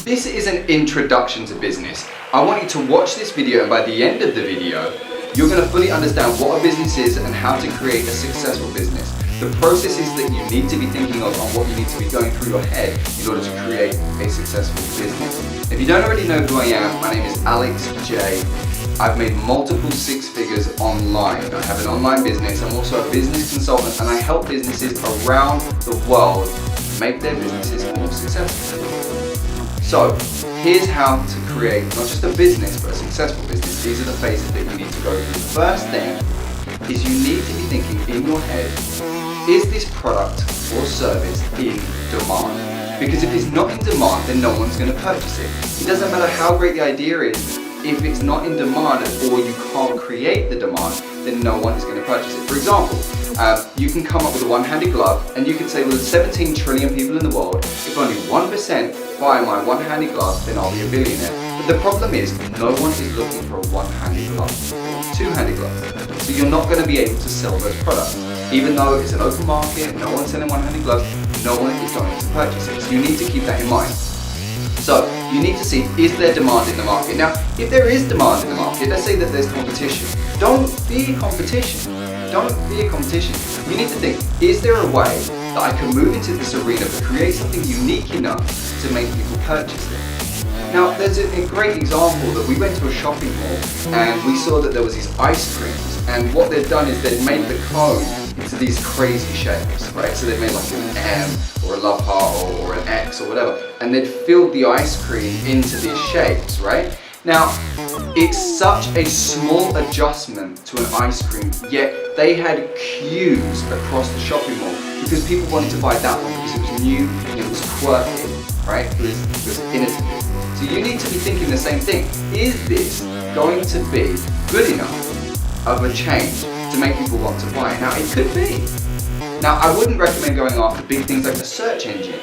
This is an introduction to business. I want you to watch this video, and by the end of the video, you're going to fully understand what a business is and how to create a successful business. The processes that you need to be thinking of on what you need to be going through your head in order to create a successful business. If you don't already know who I am, my name is Alex J. I've made multiple six figures online. I have an online business. I'm also a business consultant, and I help businesses around the world make their businesses more successful. So here's how to create not just a business, but a successful business. These are the phases that you need to go through. The first thing is you need to be thinking in your head, is this product or service in demand? Because if it's not in demand, then no one's going to purchase it. It doesn't matter how great the idea is. If it's not in demand or you can't create the demand, then no one is going to purchase it. For example, you can come up with a one-handed glove, and you could say, well, there's 17 trillion people in the world. If only 1% buy my one-handed glove, then I'll be a billionaire. But the problem is, no one is looking for a one-handed glove, two-handed glove. So you're not going to be able to sell those products. Even though it's an open market, no one's selling one-handed gloves, no one is going to purchase it. So you need to keep that in mind. So you need to see, is there demand in the market? Now, if there is demand in the market, let's say that there's competition. Don't fear competition. Don't fear competition. You need to think, is there a way that I can move into this arena but create something unique enough to make people purchase it? Now, there's a great example that we went to a shopping mall and we saw that there was these ice creams, and what they've done is they've made the cone into these crazy shapes, right? So they've made like an M or a love heart or an X or whatever, and they'd filled the ice cream into these shapes, right? Now, it's such a small adjustment to an ice cream, yet they had queues across the shopping mall because people wanted to buy that one because it was new and it was quirky, right? It was innovative. So you need to be thinking the same thing. Is this going to be good enough of a change to make people want to buy it? Now, it could be. Now, I wouldn't recommend going after big things like the search engine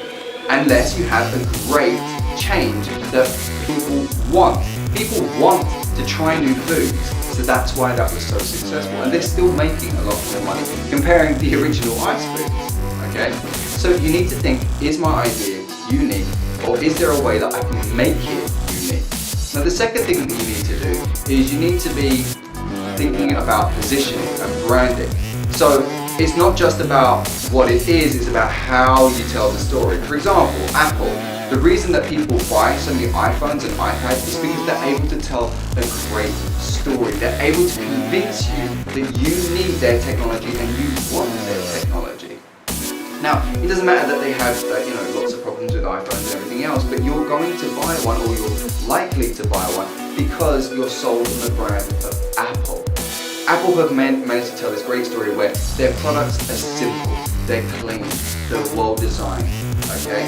unless you have a great change that people want. People want to try new foods, so that's why that was so successful. And they're still making a lot more money comparing the original ice foods, okay? So you need to think, is my idea unique, or is there a way that I can make it unique? Now, the second thing that you need to do is you need to be thinking about positioning and branding. So it's not just about what it is, it's about how you tell the story. For example, Apple. The reason that people buy so many iPhones and iPads is because they're able to tell a great story. They're able to convince you that you need their technology and you want their technology. Now, it doesn't matter that they have lots of problems with iPhones and everything else, but you're going to buy one, or you're likely to buy one, because you're sold on the brand of Apple. Apple have managed to tell this great story where their products are simple, they're clean, they're well designed, okay?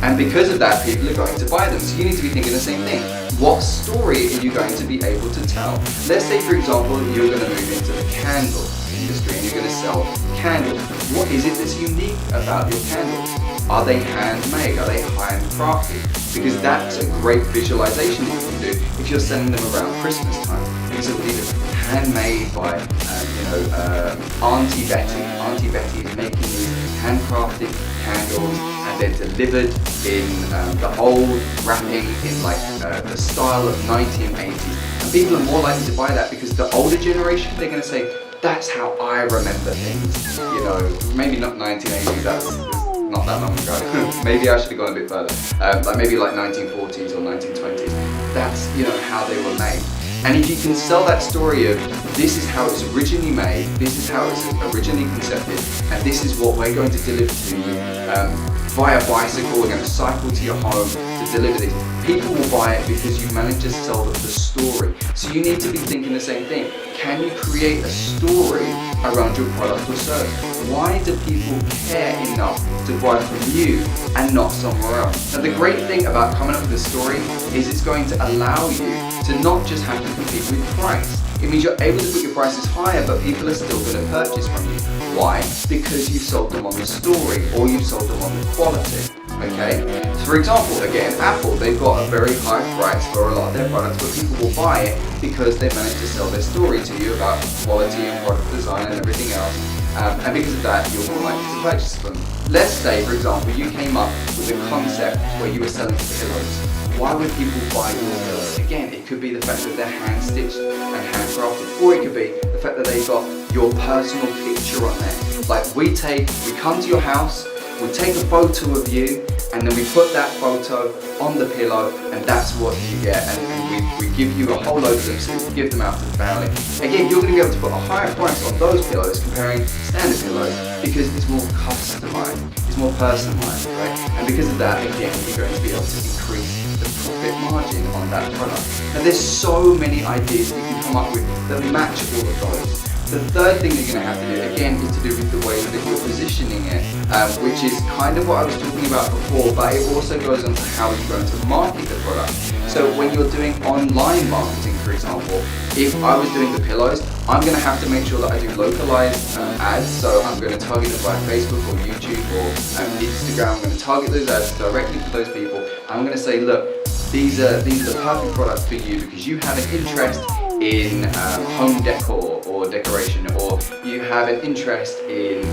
And because of that, people are going to buy them. So you need to be thinking the same thing. What story are you going to be able to tell? Let's say, for example, you're going to move into the candle industry and you're going to sell candles. What is it that's unique about your candles? Are they handmade? Are they handcrafted? Because that's a great visualization that you can do if you're selling them around Christmas time. Because it will be handmade by, Auntie Betty. Auntie Betty is making these handcrafted candles, and they're delivered in the old wrapping in the style of 1980s. And people are more likely to buy that because the older generation, they're going to say, that's how I remember things. Maybe not 1980s, that's not that long ago. Maybe I should have gone a bit further. Maybe 1940s or 1920s. That's, how they were made. And if you can sell that story of, this is how it was originally made, this is how it was originally concepted, and this is what we're going to deliver to you via bicycle, we're going to cycle to your home to deliver this. People will buy it because you managed to sell them the story. So you need to be thinking the same thing. Can you create a story around your product or service? Why do people care enough to buy from you and not somewhere else? Now, the great thing about coming up with a story is it's going to allow you to not just have to compete with price. It means you're able to put your prices higher, but people are still going to purchase from you. Why? Because you've sold them on the story, or you've sold them on the quality. Okay? So for example, again, Apple, they've got a very high price for a lot of their products, but people will buy it because they managed to sell their story to you about quality and product design and everything else. And because of that, you're more likely to purchase them. Let's say, for example, you came up with a concept where you were selling pillows. Why would people buy your pillows? Again, it could be the fact that they're hand stitched and handcrafted, or it could be the fact that they've got your personal picture on there. Like we come to your house, we take a photo of you, and then we put that photo on the pillow, and that's what you get. And we give you a whole load of them, so you give them out to the family. Again, you're going to be able to put a higher price on those pillows comparing standard pillows because it's more customized, it's more personalized, right? And because of that, again, you're going to be able to increase the profit margin on that product. Now, there's so many ideas that you can come up with that match all of those. The third thing you're going to have to do, again, is to do with the way that you're positioning it, which is kind of what I was talking about before, but it also goes on to how you're going to market the product. So when you're doing online marketing, for example, if I was doing the pillows, I'm going to have to make sure that I do localized ads. So I'm going to target them via Facebook or YouTube or Instagram. I'm going to target those ads directly to those people. I'm going to say, look, these are the perfect products for you because you have an interest in home decor or decoration, or you have an interest in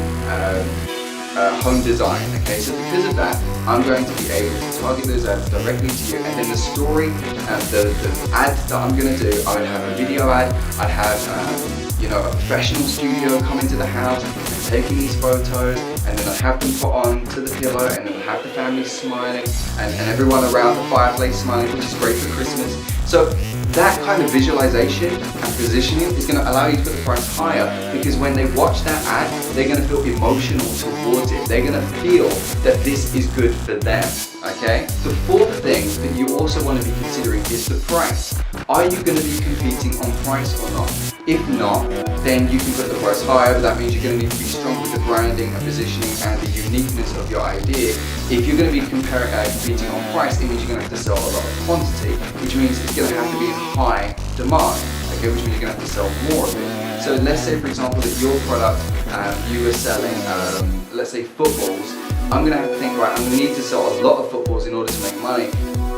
home design. Okay, so because of that, I'm going to be able to target those ads directly to you, and then the story, the ad that I'm going to do, I would have a video ad. I'd have a professional studio come into the house and taking these photos, and then I'd have them put on to the pillow, and then I'd have the family smiling and everyone around the fireplace smiling, which is great for Christmas. So that kind of visualization and positioning is going to allow you to put the price higher, because when they watch that ad, they're going to feel emotional towards it. They're going to feel that this is good for them. Okay? The fourth thing that you also want to be considering is the price. Are you going to be competing on price or not? If not, then you can put the price higher, but that means you're going to need to be strong with the branding and positioning and the uniqueness of your idea. If you're going to be competing on price, it means you're going to have to sell a lot of quantity, which means it's going to have to be in high demand, okay, which means you're going to have to sell more of it. So let's say, for example, that your product, you were selling, let's say footballs. I'm going to have to think, right, I'm going to need to sell a lot of footballs in order to make money.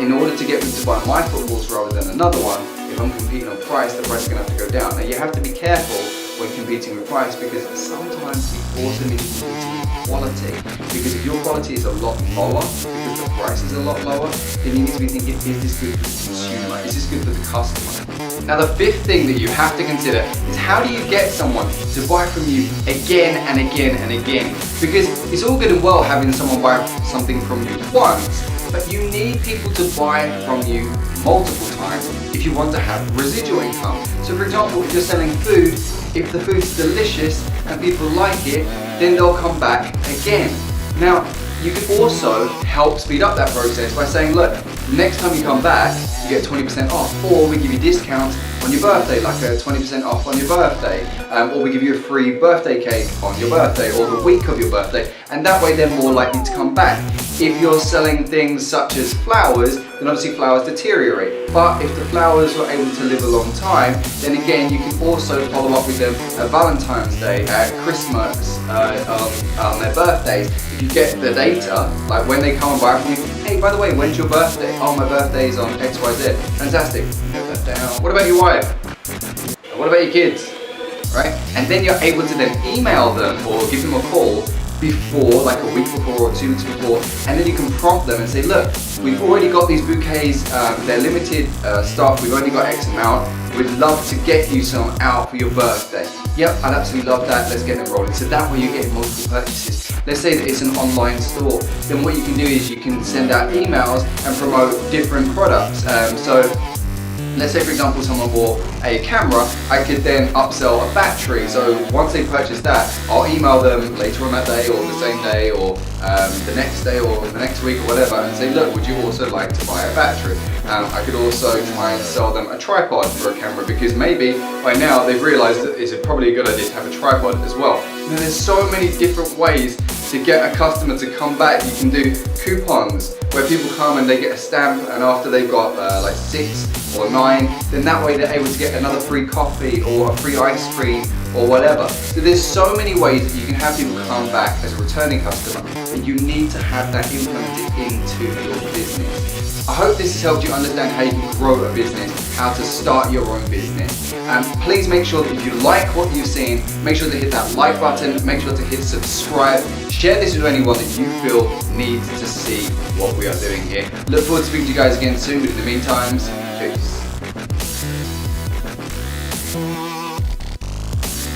In order to get them to buy my footballs rather than another one, if I'm competing on price, the price is going to have to go down. Now, you have to be careful when competing with price, because sometimes you also need to be competing with quality. Because if your quality is a lot lower, because the price is a lot lower, then you need to be thinking, is this good for the consumer? Is this good for the customer? Now, the fifth thing that you have to consider is, how do you get someone to buy from you again and again and again? Because it's all good and well having someone buy something from you once, but you need people to buy from you multiple times if you want to have residual income. So for example, if you're selling food, if the food's delicious and people like it, then they'll come back again. Now, you can also help speed up that process by saying, look, next time you come back, you get 20% off, or we give you discounts on your birthday, like a 20% off on your birthday, or we give you a free birthday cake on your birthday or the week of your birthday, and that way they're more likely to come back. If you're selling things such as flowers, then obviously flowers deteriorate. But if the flowers were able to live a long time, then again you can also follow up with them at Valentine's Day, at Christmas, on their birthdays. If you get the data, like when they come and buy from you, hey, by the way, when's your birthday? Oh, my birthday is on XYZ. Fantastic. Note that down. What about your wife? What about your kids? Right? And then you're able to then email them or give them a call before, like a week before or 2 weeks before, and then you can prompt them and say, look, we've already got these bouquets, they're limited stock, we've only got X amount, we'd love to get you some out for your birthday. Yep, I'd absolutely love that, let's get them rolling. So that way you're getting multiple purchases. Let's say that it's an online store, then what you can do is you can send out emails and promote different products. So let's say, for example, someone bought a camera, I could then upsell a battery. So once they purchase that, I'll email them later on that day or the same day or the next day or the next week or whatever, and say, look, would you also like to buy a battery? I could also try and sell them a tripod for a camera, because maybe by now they've realized that it's probably a good idea to have a tripod as well. And there's so many different ways to get a customer to come back. You can do coupons where people come and they get a stamp, and after they've got like 6 or 9, then that way they're able to get another free coffee or a free ice cream or whatever. So there's so many ways that you can have people come back as a returning customer, and you need to have that implemented into your business. business. I hope this has helped you understand how you can grow a business, how to start your own business. Please make sure that if you like what you've seen, make sure to hit that like button, make sure to hit subscribe, share this with anyone that you feel needs to see what we are doing here. Look forward to speaking to you guys again soon, but in the meantime, peace.